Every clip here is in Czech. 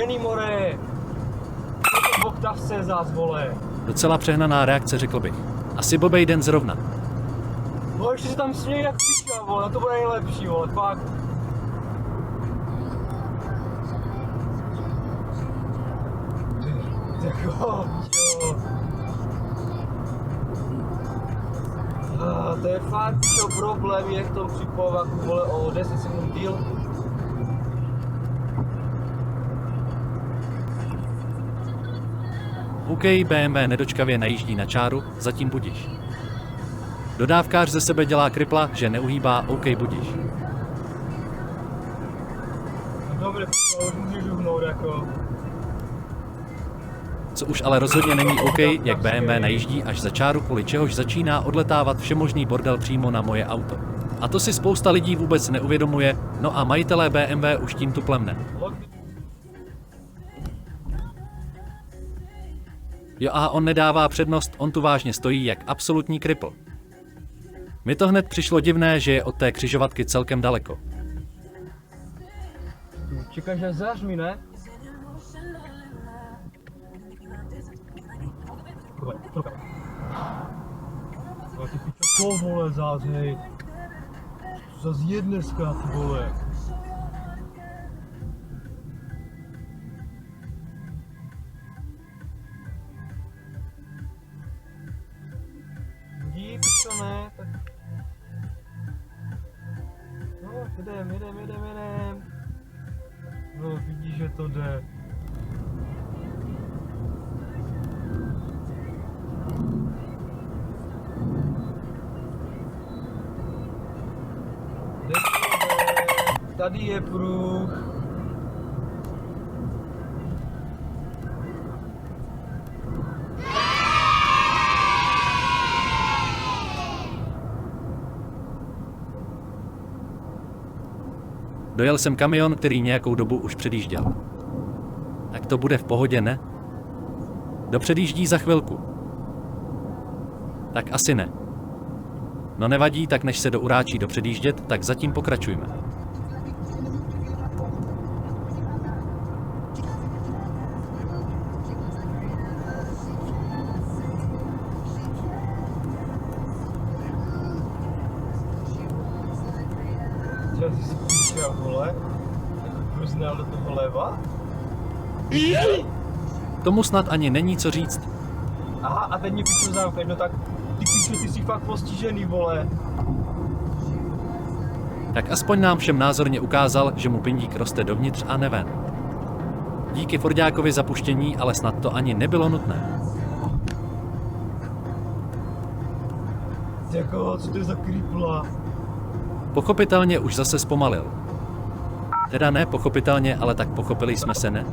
ženy, more. V oktavce zás, vole. Docela přehnaná reakce, řekl bych. Asi blbej den zrovna. No ještě se tam smějí jak piča, vole, to bude nejlepší, vole, fakt. Jako, jo. To je fakt, čo problém je v tom připovaku, vole, o 10 sekund díl. OK, BMW nedočkavě najíždí na čáru, zatím budiš. Dodávkář ze sebe dělá kripla, že neuhýbá, OK, budiš. Dobře, už můžeš uhnout, jako. Co už ale rozhodně není OK, jak BMW najíždí až za čáru, kvůli čehož začíná odletávat všemožný bordel přímo na moje auto. A to si spousta lidí vůbec neuvědomuje, no a majitelé BMW už tím tuplem ne. Jo a on nedává přednost, on tu vážně stojí jak absolutní kripl. Mi to hned přišlo divné, že je od té křižovatky celkem daleko. Čekáš, až zařmi, ne? Ty pičo, to vole zás, hej. Co zas je dneska, ty vole. Vidí, pičo, ne? Tak... No, jedem. No, vidíš, že to jde. Tady je pruh. Dojel jsem kamion, který nějakou dobu už předjížděl. Tak to bude v pohodě, ne? Dopředjíždí za chvilku. Tak asi ne. No nevadí, tak než se douráčí dopředjíždět, tak zatím pokračujme. Já si spíšel, vole. Brznal do toho leva. Tomu snad ani není co říct. Aha, a teď mě pičo zamkneš, no tak ty pičo, ty jsi fakt postižený, vole. Tak aspoň nám všem názorně ukázal, že mu pindík roste dovnitř a neven. Díky Forďákovi zapuštění, ale snad to ani nebylo nutné. Jako, co to je za kripla? Pochopitelně už zase zpomalil. Teda ne pochopitelně, ale tak pochopili jsme se, ne?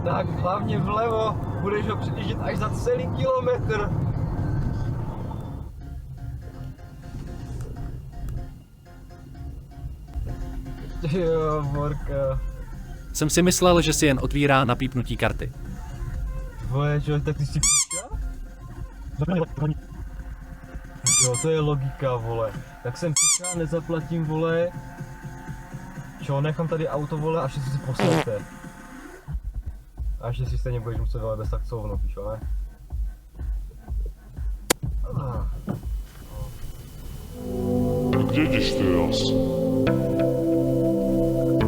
Tak hlavně vlevo, budeš ho předjíždět až za celý kilometr. Jo, morka. Jsem si myslel, že si jen otvírá na pípnutí karty. Vole, čo, tak ty si píša? Jo, to je logika, vole. Tak jsem píša, nezaplatím, vole. Čo, nechám tady auto, vole, až si poslete. Až si stejně budeš muset, vole, bez tak couvnout, píšo, ne? Kde jdeš teraz?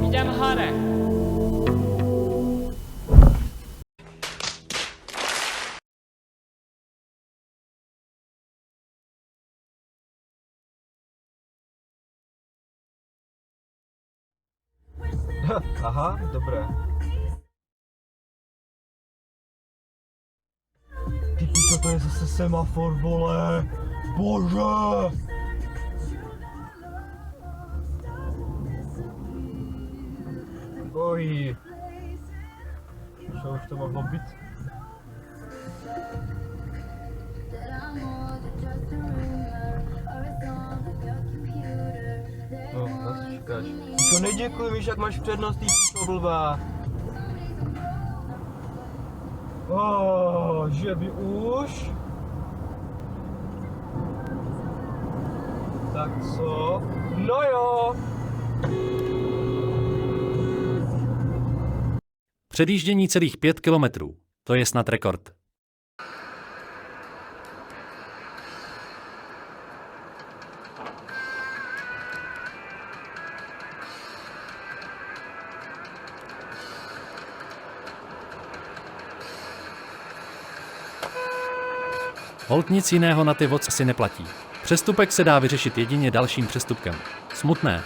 Jdem hore. Aha, dobré. Ty pičo, to je zase semafor, vole. Bože! Oj. Co už to mohlo být? No, na co čekáš? Čo, neděkuji, víš, jak máš přednost, ty pičo blbá. Že by už? Tak co? No jo! Předjíždění celých 5 kilometrů. To je snad rekord. Holt nic jiného na ty voc si neplatí. Přestupek se dá vyřešit jedině dalším přestupkem. Smutné.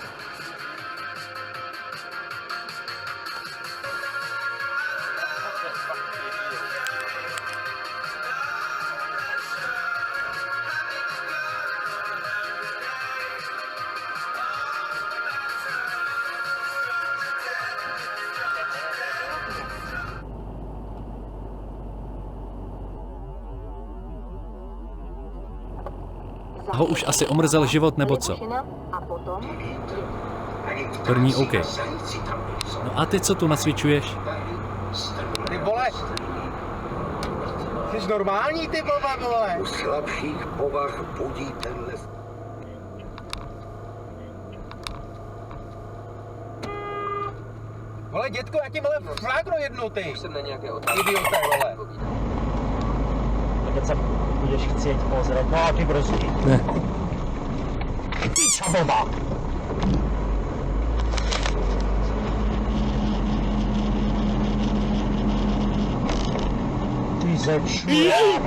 Ho už asi omrzel život nebo co? První OK. No a ty co tu nasvičuješ? Ty vole! Jsi normální, ty vole? U slabších povah budí tenhle... Vole, dětko, já ti vole flágro jednu, ty! Už jsem na nějaké otázky. Idiote, vole! Keď sa budeš chcieť pozrieť, no a ty brzdí. Ne. Piča blbá! Ty zečurák!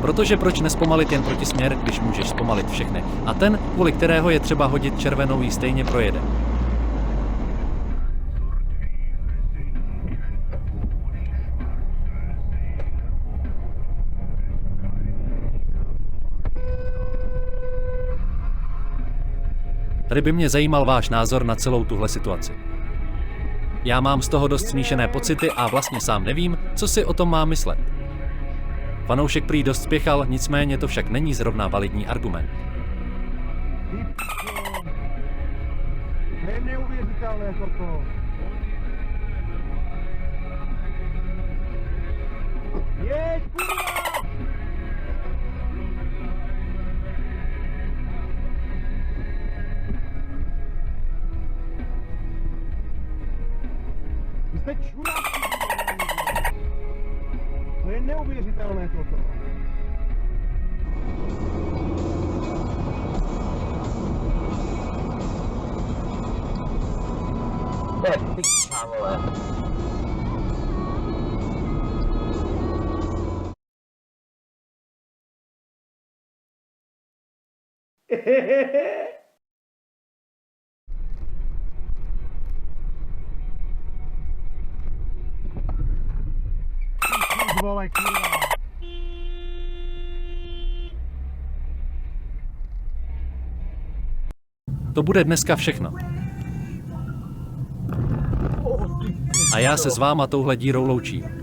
Protože proč nespomalit jen protisměr, když můžeš zpomalit všechny? A ten, kvůli kterého je třeba hodit červenou, jí stejně projede. Tady by mě zajímal váš názor na celou tuhle situaci. Já mám z toho dost smíšené pocity a vlastně sám nevím, co si o tom mám myslet. Fanoušek prý dost spěchal, nicméně to však není zrovna validní argument. To je neuvěřitelné toto. Jeď, kurva! Vy jste čurák! To je neuvěřitelné toto. To je piča, vole. Vole, kurva. To bude dneska všechno. A já se s váma touhle dírou loučím.